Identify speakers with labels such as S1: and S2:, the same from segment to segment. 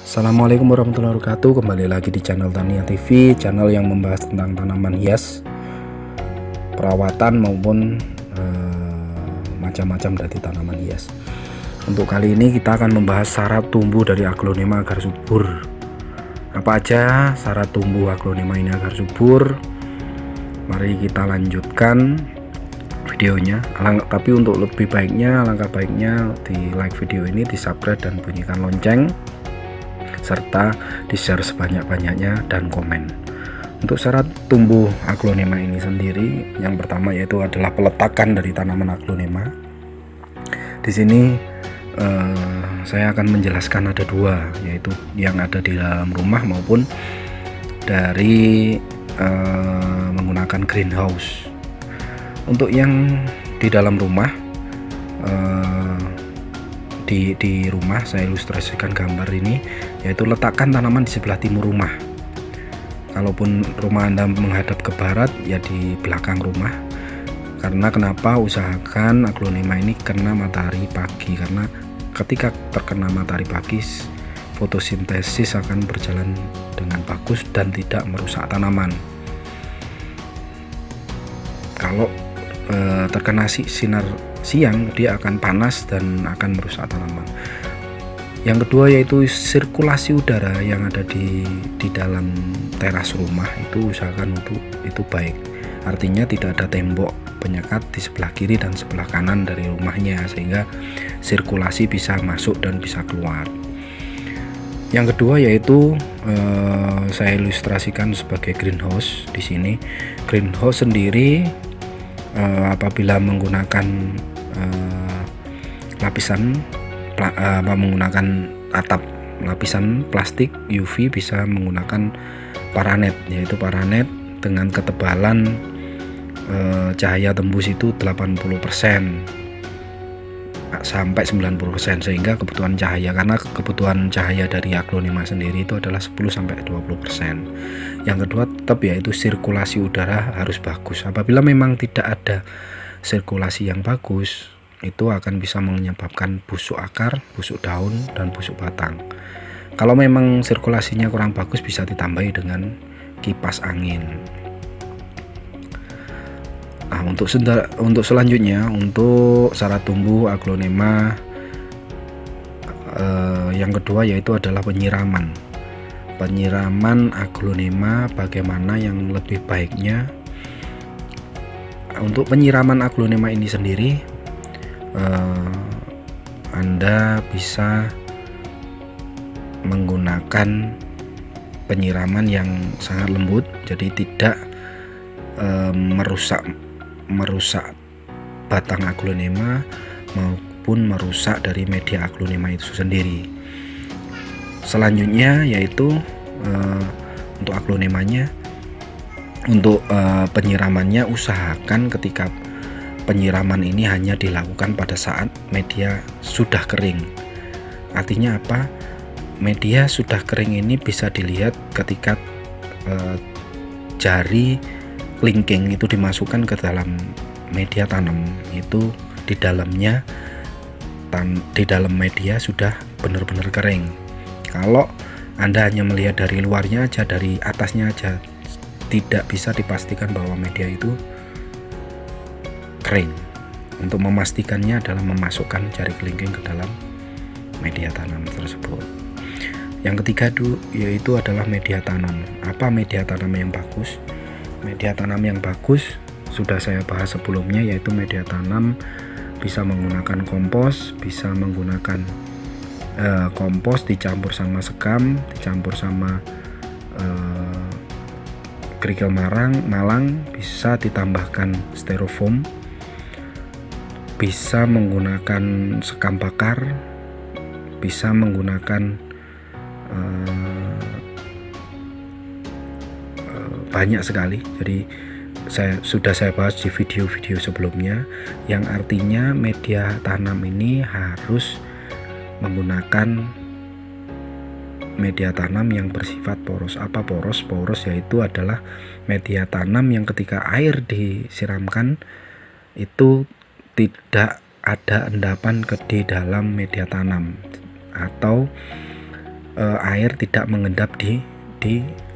S1: Assalamualaikum warahmatullahi wabarakatuh. Kembali lagi di channel Tania TV, channel yang membahas tentang tanaman hias, perawatan maupun macam-macam dari tanaman hias. Untuk kali ini kita akan membahas syarat tumbuh dari aglonema agar subur. Apa aja syarat tumbuh aglonema ini agar subur? Mari kita lanjutkan videonya. Tapi untuk lebih baiknya, alangkah baiknya di like video ini, di subscribe dan bunyikan lonceng, serta di-share sebanyak-banyaknya dan komen. Untuk syarat tumbuh aglonema ini sendiri, yang pertama yaitu adalah peletakan dari tanaman aglonema. Di sini saya akan menjelaskan ada dua, yaitu yang ada di dalam rumah maupun dari menggunakan greenhouse. Untuk yang di dalam rumah, di rumah saya ilustrasikan gambar ini, yaitu letakkan tanaman di sebelah timur rumah. Kalaupun rumah Anda menghadap ke barat, ya di belakang rumah. Karena kenapa usahakan aglonema ini kena matahari pagi, karena ketika terkena matahari pagi, fotosintesis akan berjalan dengan bagus dan tidak merusak tanaman. Kalau terkena sinar siang, dia akan panas dan akan merusak tanaman. Yang kedua yaitu sirkulasi udara yang ada di dalam teras rumah, itu usahakan untuk itu baik. Artinya tidak ada tembok penyekat di sebelah kiri dan sebelah kanan dari rumahnya, sehingga sirkulasi bisa masuk dan bisa keluar. Yang kedua yaitu saya ilustrasikan sebagai greenhouse. Di sini greenhouse sendiri apabila menggunakan menggunakan atap lapisan plastik UV, bisa menggunakan paranet, yaitu paranet dengan ketebalan cahaya tembus itu 80% sampai 90%, sehingga kebutuhan cahaya, karena kebutuhan cahaya dari aglonema sendiri itu adalah 10 sampai 20%. Yang kedua tetap yaitu sirkulasi udara harus bagus. Apabila memang tidak ada sirkulasi yang bagus, itu akan bisa menyebabkan busuk akar, busuk daun, dan busuk batang. Kalau memang sirkulasinya kurang bagus, bisa ditambahi dengan kipas angin. Nah, untuk selanjutnya, untuk syarat tumbuh aglonema yang kedua yaitu adalah penyiraman. Penyiraman aglonema bagaimana yang lebih baiknya. Untuk penyiraman aglonema ini sendiri, Anda bisa menggunakan penyiraman yang sangat lembut, jadi tidak merusak batang aglonema maupun merusak dari media aglonema itu sendiri. Selanjutnya yaitu untuk aglonemanya, untuk penyiramannya usahakan ketika penyiraman ini hanya dilakukan pada saat media sudah kering. Artinya apa? Media sudah kering ini bisa dilihat ketika jari kelingking itu dimasukkan ke dalam media tanam, itu di dalam media sudah benar-benar kering. Kalau Anda hanya melihat dari luarnya aja, dari atasnya aja, tidak bisa dipastikan bahwa media itu kering. Untuk memastikannya adalah memasukkan jari kelingking ke dalam media tanam tersebut. Yang ketiga yaitu adalah media tanam. Apa media tanam yang bagus? Media tanam yang bagus sudah saya bahas sebelumnya, yaitu media tanam bisa menggunakan kompos, bisa menggunakan kompos dicampur sama sekam, dicampur sama kerikil malang, bisa ditambahkan styrofoam, bisa menggunakan sekam bakar, bisa menggunakan banyak sekali. Jadi sudah saya bahas di video-video sebelumnya, yang artinya media tanam ini harus menggunakan media tanam yang bersifat poros. Apa poros? Poros yaitu adalah media tanam yang ketika air disiramkan itu tidak ada endapan di dalam media tanam, atau air tidak mengendap di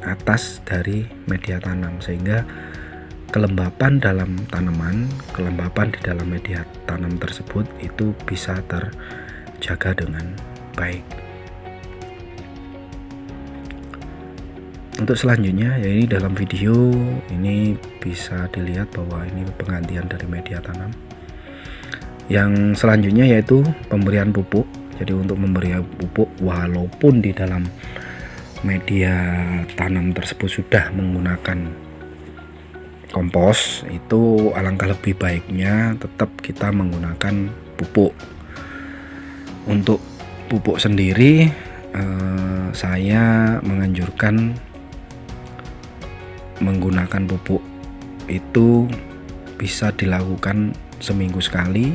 S1: atas dari media tanam, sehingga kelembapan dalam tanaman, kelembapan di dalam media tanam tersebut itu bisa terjaga dengan baik. Untuk selanjutnya, ya ini dalam video ini bisa dilihat bahwa ini penggantian dari media tanam. Yang selanjutnya yaitu pemberian pupuk. Jadi untuk memberi pupuk, walaupun di dalam media tanam tersebut sudah menggunakan kompos, itu alangkah lebih baiknya tetap kita menggunakan pupuk. Untuk pupuk sendiri, saya menganjurkan menggunakan pupuk itu bisa dilakukan seminggu sekali,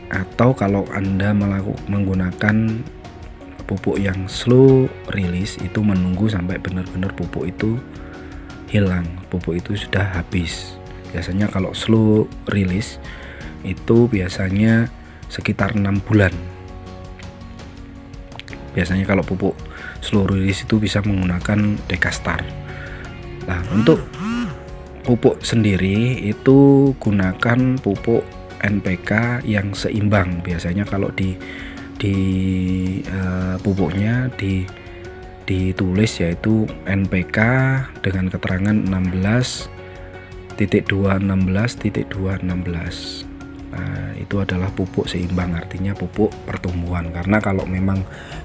S1: atau kalau Anda menggunakan pupuk yang slow release, itu menunggu sampai benar-benar pupuk itu hilang, pupuk itu sudah habis. Biasanya kalau slow release itu biasanya sekitar 6 bulan. Biasanya kalau pupuk slow release itu bisa menggunakan Dekastar. Nah, untuk pupuk sendiri itu gunakan pupuk NPK yang seimbang. Biasanya kalau di pupuknya ditulis yaitu NPK dengan keterangan 16.2 16.2 16. Nah, itu adalah pupuk seimbang, artinya pupuk pertumbuhan. Karena kalau memang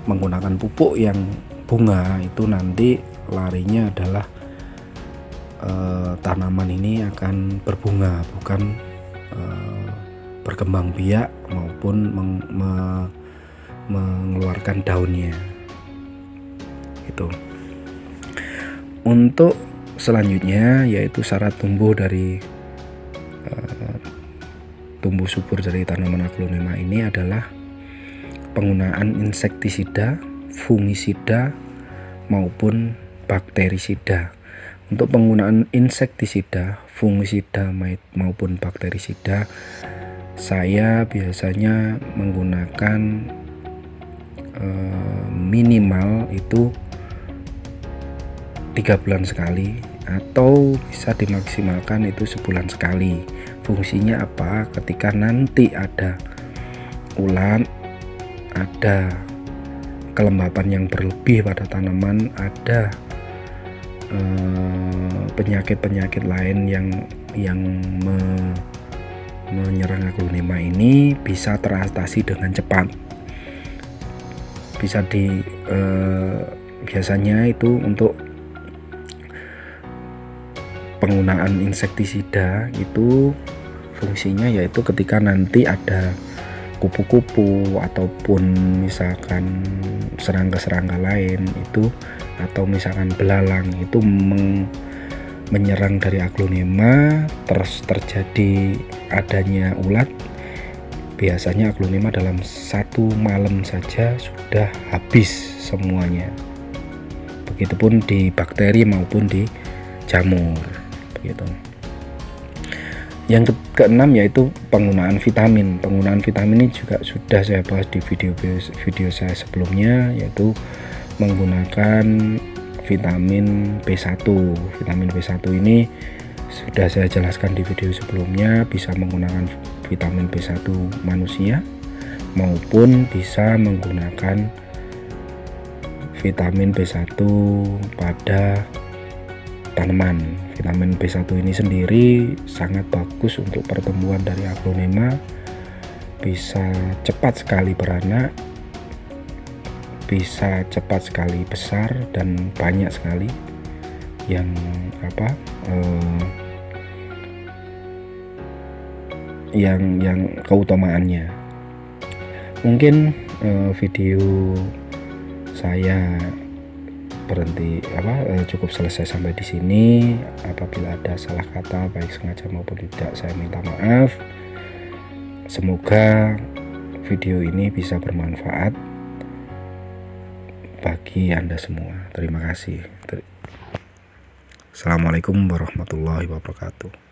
S1: menggunakan pupuk yang bunga, itu nanti larinya adalah tanaman ini akan berbunga, bukan berkembang biak maupun mengeluarkan daunnya. Itu. Untuk selanjutnya yaitu syarat tumbuh dari tumbuh subur dari tanaman aglonema ini adalah penggunaan insektisida, fungisida maupun bakterisida. Untuk penggunaan insektisida, fungisida maupun bakterisida, saya biasanya menggunakan minimal itu 3 bulan sekali, atau bisa dimaksimalkan itu sebulan sekali. Fungsinya apa? Ketika nanti ada ulat, ada kelembapan yang berlebih pada tanaman, ada penyakit-penyakit lain yang menyerang aglonema ini bisa teratasi dengan cepat. Bisa biasanya itu untuk penggunaan insektisida itu fungsinya yaitu ketika nanti ada kupu-kupu ataupun misalkan serangga-serangga lain itu, atau misalkan belalang itu menyerang dari aglonema, terus terjadi adanya ulat, biasanya aglonema dalam 1 malam saja sudah habis semuanya. Begitupun di bakteri maupun di jamur, begitu. Yang keenam yaitu penggunaan vitamin. Penggunaan vitamin ini juga sudah saya bahas di video saya sebelumnya, yaitu menggunakan vitamin B1. Vitamin B1 ini sudah saya jelaskan di video sebelumnya, bisa menggunakan vitamin B1 manusia maupun bisa menggunakan vitamin B1 pada tanaman. Vitamin B1 ini sendiri sangat bagus untuk pertumbuhan dari aglonema, bisa cepat sekali beranak, bisa cepat sekali besar, dan banyak sekali yang yang keutamaannya. Mungkin video saya cukup selesai sampai di sini. Apabila ada salah kata baik sengaja maupun tidak, saya minta maaf. Semoga video ini bisa bermanfaat bagi Anda semua. Terima kasih. Assalamualaikum warahmatullahi wabarakatuh.